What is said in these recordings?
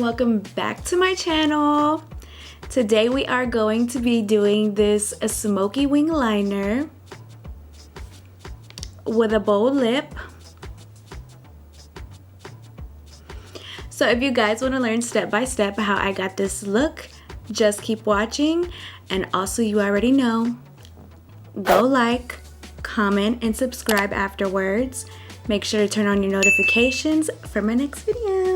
welcome back to my channel. Today we are going to be doing this smoky wing liner with a bold lip. So if you guys want to learn step by step how I got this look, just keep watching. And also, you already know, go like, comment, and subscribe afterwards. Make sure to turn on your notifications for my next video.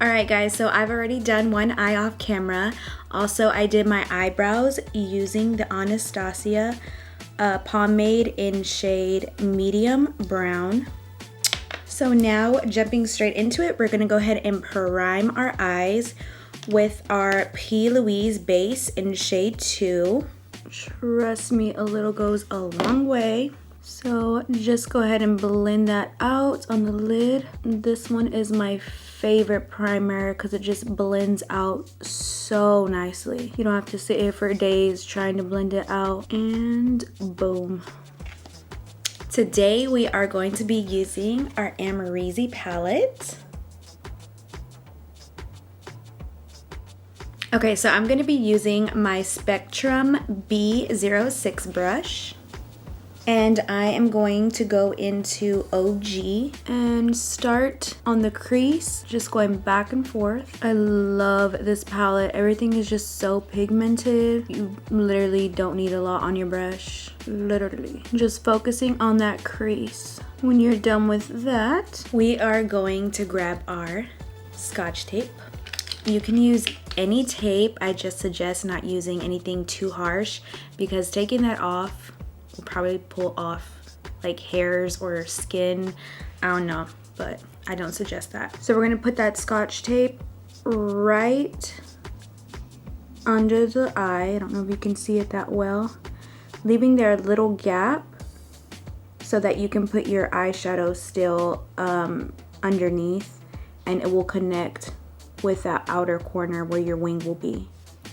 Alright guys, so I've already done one eye off camera. Also, I did my eyebrows using the Anastasia pomade in shade medium brown. So now, jumping straight into it, we're going to go ahead and prime our eyes with our P. Louise base in shade 2. Trust me, a little goes a long way. So just go ahead and blend that out on the lid. This one is my favorite primer because it just blends out so nicely. You don't have to sit here for days trying to blend it out, and boom. Today we are going to be using our Amrezy palette. Okay, so I'm going to be using my Spectrum B06 brush. And I am going to go into OG and start on the crease, just going back and forth. I love this palette. Everything is just so pigmented. You literally don't need a lot on your brush. Literally. Just focusing on that crease. When you're done with that, we are going to grab our Scotch tape. You can use any tape. I just suggest not using anything too harsh because taking that off will probably pull off like hairs or skin. I don't know, but I don't suggest that. So we're gonna put that Scotch tape right under the eye. I don't know if you can see it that well. Leaving there a little gap so that you can put your eyeshadow still underneath, and it will connect with that outer corner where your wing will be.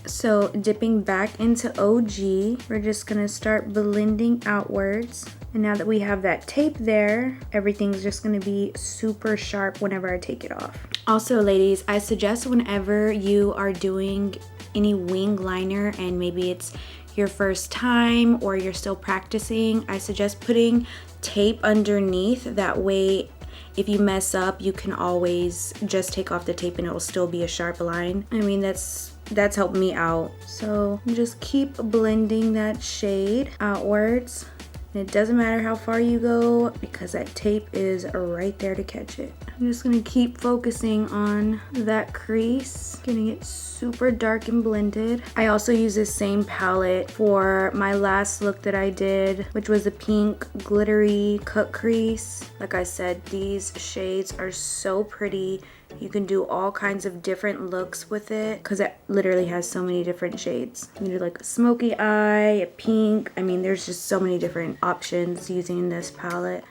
So dipping back into OG, we're just gonna start blending outwards. And now that we have that tape there, everything's just gonna be super sharp whenever I take it off. Also ladies, I suggest whenever you are doing any wing liner and maybe it's your first time or you're still practicing, I suggest putting tape underneath. That way, if you mess up, you can always just take off the tape and it will still be a sharp line. I mean, that's helped me out. So just keep blending that shade outwards. And it doesn't matter how far you go because that tape is right there to catch it. I'm just gonna keep focusing on that crease, getting it super dark and blended. I also use this same palette for my last look that I did, which was the pink glittery cut crease. Like I said, these shades are so pretty. You can do all kinds of different looks with it because it literally has so many different shades. You can do like a smoky eye, a pink. I mean, there's just so many different options using this palette.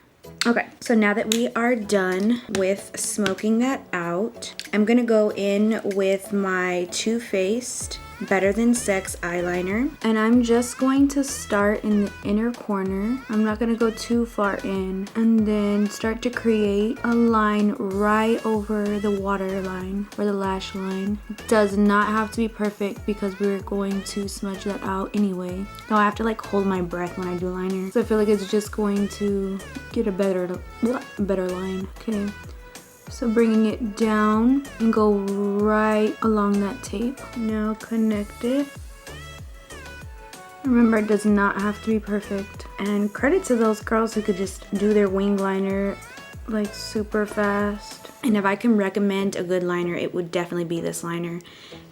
Okay, so now that we are done with smoking that out, I'm gonna go in with my Too Faced Better Than Sex eyeliner, and I'm just going to start in the inner corner. I'm not gonna go too far in, and then start to create a line right over the waterline or the lash line. It does not have to be perfect because we're going to smudge that out anyway. Now I have to like hold my breath when I do liner, so I feel like it's just going to get a better line. Okay. So bringing it down and go right along that tape. Now connect it. Remember, it does not have to be perfect. And credit to those girls who could just do their wing liner like super fast. And if I can recommend a good liner, it would definitely be this liner.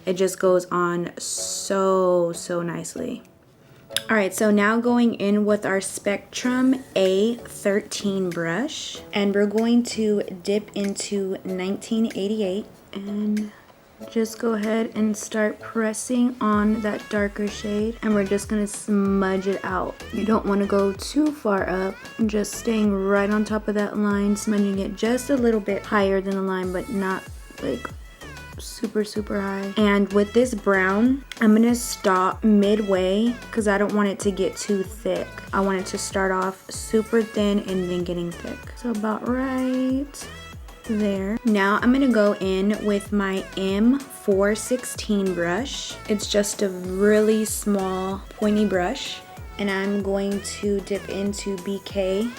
It just goes on so nicely. Alright, so now going in with our Spectrum A13 brush, and we're going to dip into 1988 and just go ahead and start pressing on that darker shade, and we're just going to smudge it out. You don't want to go too far up, just staying right on top of that line, smudging it just a little bit higher than the line, but not like super high. And with this brown, I'm gonna stop midway because I don't want it to get too thick. I want it to start off super thin and then getting thick. So about right there. Now I'm gonna go in with my M416 brush. It's just a really small pointy brush, and I'm going to dip into BK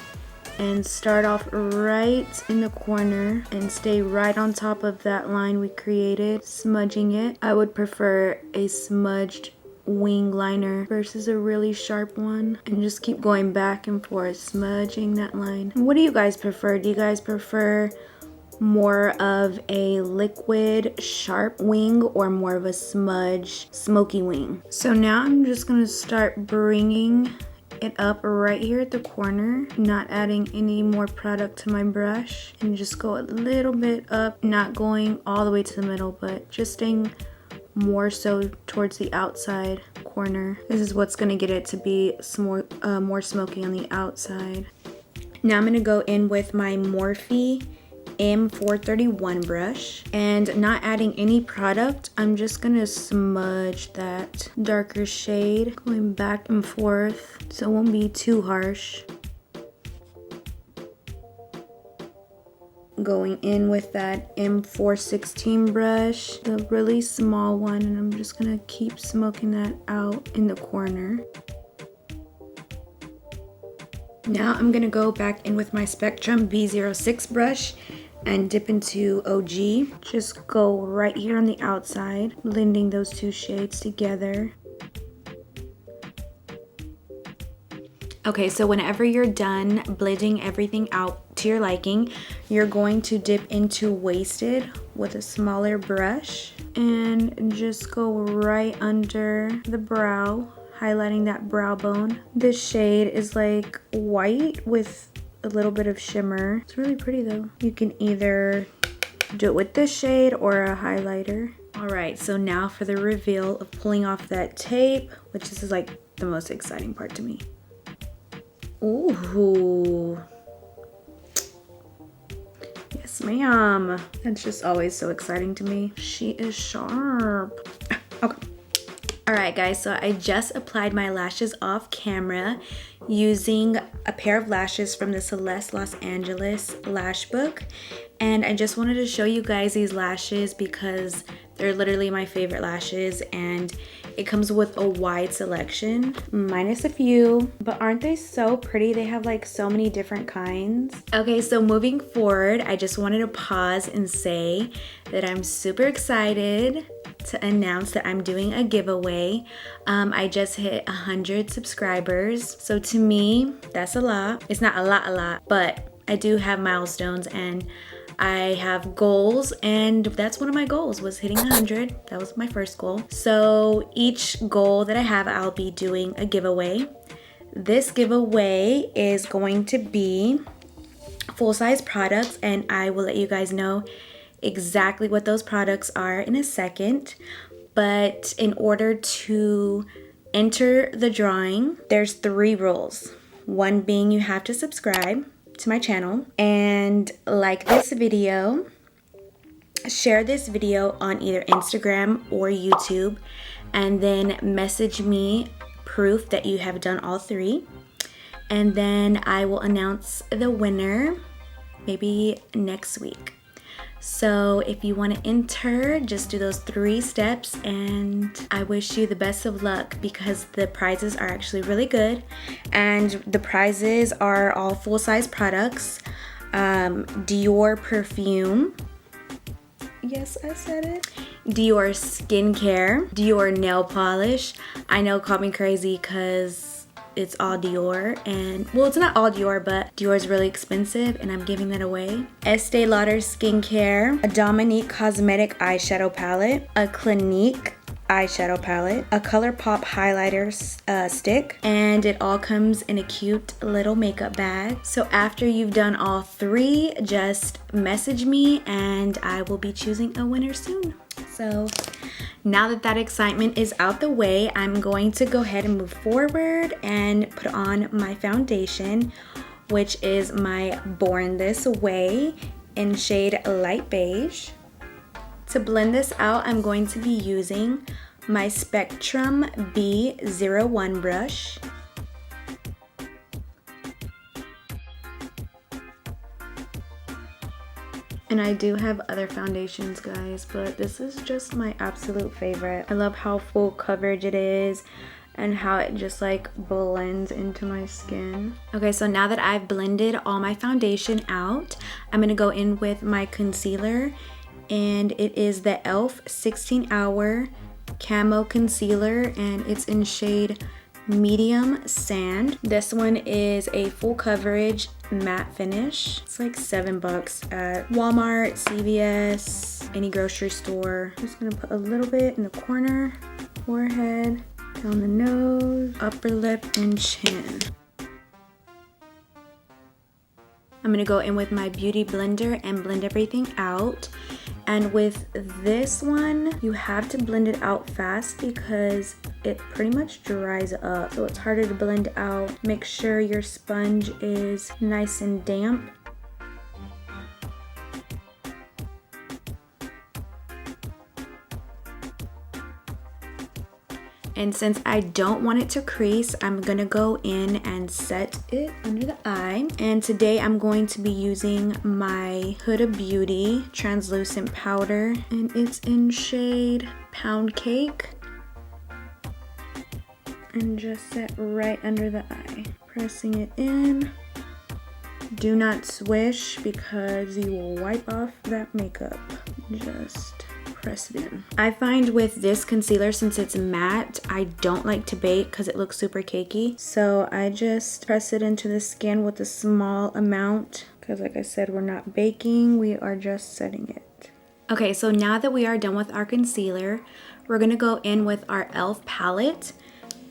and start off right in the corner and stay right on top of that line we created, smudging it. I would prefer a smudged wing liner versus a really sharp one, and just keep going back and forth smudging that line. What do you guys prefer? Do you guys prefer more of a liquid sharp wing or more of a smudge smoky wing? So now I'm just gonna start bringing it up right here at the corner, not adding any more product to my brush, and just go a little bit up, not going all the way to the middle, but just staying more so towards the outside corner. This is what's gonna get it to be more smoky on the outside. Now I'm gonna go in with my Morphe M431 brush, and not adding any product, I'm just gonna smudge that darker shade, going back and forth so it won't be too harsh. Going in with that M416 brush, the really small one, and I'm just gonna keep smoking that out in the corner. Now I'm gonna go back in with my Spectrum B06 brush and dip into OG. Just go right here on the outside, blending those two shades together. Okay, so whenever you're done blending everything out to your liking, you're going to dip into Wasted with a smaller brush and just go right under the brow, highlighting that brow bone. This shade is like white with a little bit of shimmer. It's really pretty though. You can either do it with this shade or a highlighter. All right, so now for the reveal of pulling off that tape, which is like the most exciting part to me. Ooh. Yes, ma'am. That's just always so exciting to me. She is sharp. Okay. All right, guys, so I just applied my lashes off camera using a pair of lashes from the Celeste Los Angeles lash book. And I just wanted to show you guys these lashes because they're literally my favorite lashes, and it comes with a wide selection, minus a few, but aren't they so pretty? They have like so many different kinds. Okay, so moving forward, I just wanted to pause and say that I'm super excited to announce that I'm doing a giveaway. I just hit 100 subscribers. So to me, that's a lot. It's not a lot, but I do have milestones and I have goals, and that's one of my goals, was hitting 100. That was my first goal. So each goal that I have, I'll be doing a giveaway. This giveaway is going to be full-size products, and I will let you guys know exactly what those products are in a second. But in order to enter the drawing, there's 3 rules. One being you have to subscribe to my channel and like this video, share this video on either Instagram or YouTube, and then message me proof that you have done all 3, and then I will announce the winner maybe next week. So if you want to enter, just do those 3 steps, and I wish you the best of luck because the prizes are actually really good, and the prizes are all full-size products. Dior perfume, yes, I said it, Dior skincare, Dior nail polish. I know, call me crazy because it's all Dior, and well, it's not all Dior, but Dior is really expensive and I'm giving that away. Estee Lauder skincare, a Dominique cosmetic eyeshadow palette, a Clinique eyeshadow palette, a ColourPop highlighter stick, and it all comes in a cute little makeup bag. So after you've done all 3, just message me and I will be choosing a winner soon. So now that that excitement is out the way, I'm going to go ahead and move forward and put on my foundation, which is my Born This Way in shade light beige. To blend this out, I'm going to be using my Spectrum B01 brush. And I do have other foundations, guys, but this is just my absolute favorite. I love how full coverage it is and how it just like blends into my skin. Okay, so now that I've blended all my foundation out, I'm gonna go in with my concealer, and it is the e.l.f. 16 Hour Camo Concealer, and it's in shade Medium Sand. This one is a full coverage matte finish. It's like $7 at Walmart, CVS, any grocery store. I'm just gonna put a little bit in the corner, forehead, down the nose, upper lip, and chin. I'm gonna go in with my beauty blender and blend everything out. And with this one, you have to blend it out fast because it pretty much dries up. So it's harder to blend out. Make sure your sponge is nice and damp. And since I don't want it to crease, I'm gonna go in and set it under the eye. And today I'm going to be using my Huda Beauty translucent powder, and it's in shade Pound Cake. And just set right under the eye. Pressing it in. Do not swish because you will wipe off that makeup. Just press it in. I find with this concealer, since it's matte, I don't like to bake because it looks super cakey. So I just press it into the skin with a small amount because, like I said, we're not baking, we are just setting it. Okay, so now that we are done with our concealer, we're gonna go in with our e.l.f. palette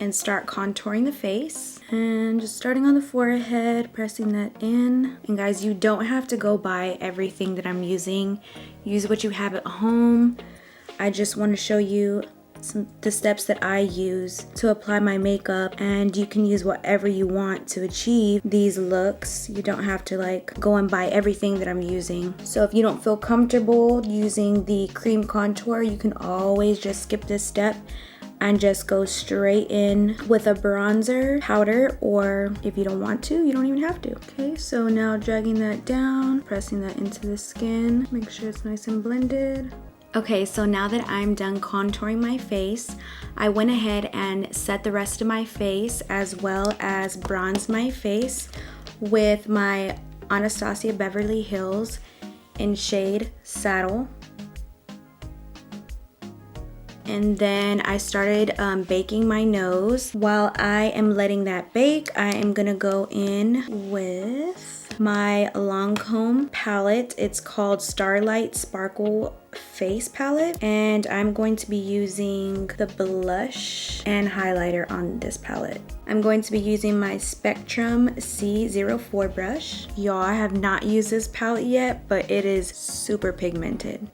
and start contouring the face. And just starting on the forehead, pressing that in. And guys, you don't have to go buy everything that I'm using. Use what you have at home. I just want to show you the steps that I use to apply my makeup, and you can use whatever you want to achieve these looks. You don't have to like go and buy everything that I'm using. So if you don't feel comfortable using the cream contour, you can always just skip this step and just go straight in with a bronzer powder, or if you don't want to, you don't even have to. Okay, so now dragging that down, pressing that into the skin, make sure it's nice and blended. Okay, so now that I'm done contouring my face, I went ahead and set the rest of my face as well as bronze my face with my Anastasia Beverly Hills in shade Saddle. And then I started baking my nose. While I am letting that bake, I am gonna go in with my Lancome palette. It's called Starlight Sparkle Face Palette. And I'm going to be using the blush and highlighter on this palette. I'm going to be using my Spectrum C04 brush. Y'all, I have not used this palette yet, but it is super pigmented.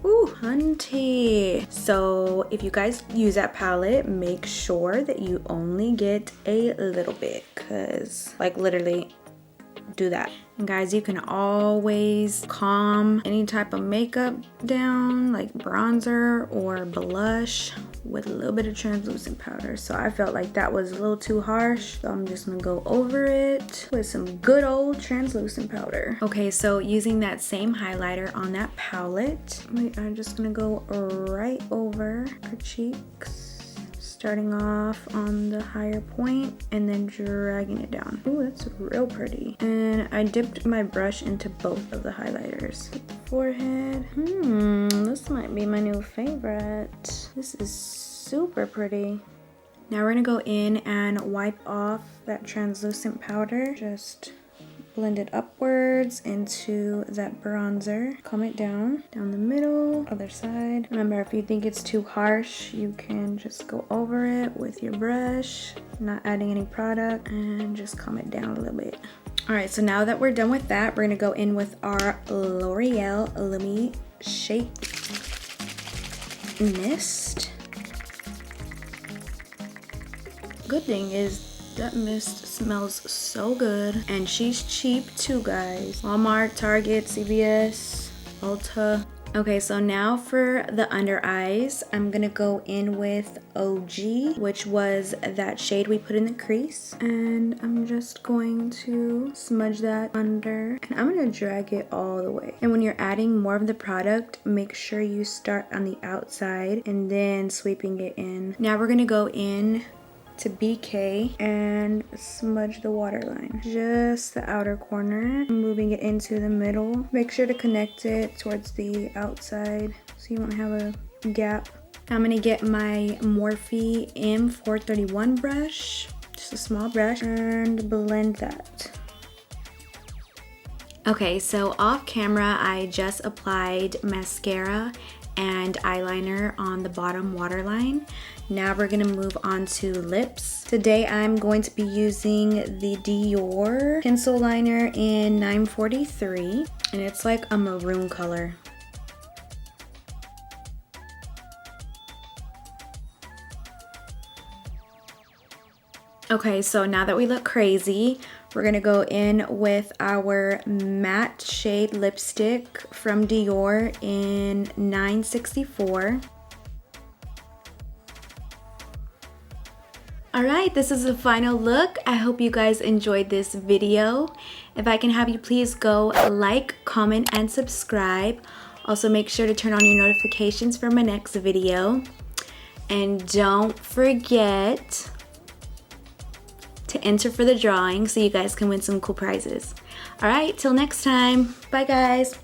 Ooh, hunty. So if you guys use that palette, make sure that you only get a little bit, because like literally do that. And guys, you can always calm any type of makeup down, like bronzer or blush, with a little bit of translucent powder. So I felt like that was a little too harsh, so I'm just gonna go over it with some good old translucent powder. Okay, so using that same highlighter on that palette, we are just gonna go right over our cheeks, starting off on the higher point and then dragging it down. Ooh, that's real pretty. And I dipped my brush into both of the highlighters. Forehead. This might be my new favorite. This is super pretty. Now we're gonna go in and wipe off that translucent powder. Just blend it upwards into that bronzer. Calm it down the middle, other side. Remember, if you think it's too harsh, you can just go over it with your brush, not adding any product, and just calm it down a little bit. All right, so now that we're done with that, we're gonna go in with our L'Oreal Lumi Shape Mist. Good thing is that mist smells so good, and she's cheap too, guys. Walmart, Target, CVS, Ulta. Okay, so now for the under eyes, I'm gonna go in with OG, which was that shade we put in the crease. And I'm just going to smudge that under, and I'm gonna drag it all the way. And when you're adding more of the product, make sure you start on the outside and then sweeping it in. Now we're gonna go in to BK and smudge the waterline, just the outer corner, moving it into the middle. Make sure to connect it towards the outside so you won't have a gap. I'm gonna get my Morphe M431 brush, just a small brush, and blend that. Okay, so off camera, I just applied mascara and eyeliner on the bottom waterline. Now we're gonna move on to lips. Today I'm going to be using the Dior pencil liner in 943, and it's like a maroon color. Okay, so now that we look crazy, we're gonna go in with our matte shade lipstick from Dior in 964. Alright, this is the final look. I hope you guys enjoyed this video. If I can have you please go like, comment, and subscribe. Also make sure to turn on your notifications for my next video. And don't forget to enter for the drawing so you guys can win some cool prizes. Alright, till next time. Bye guys.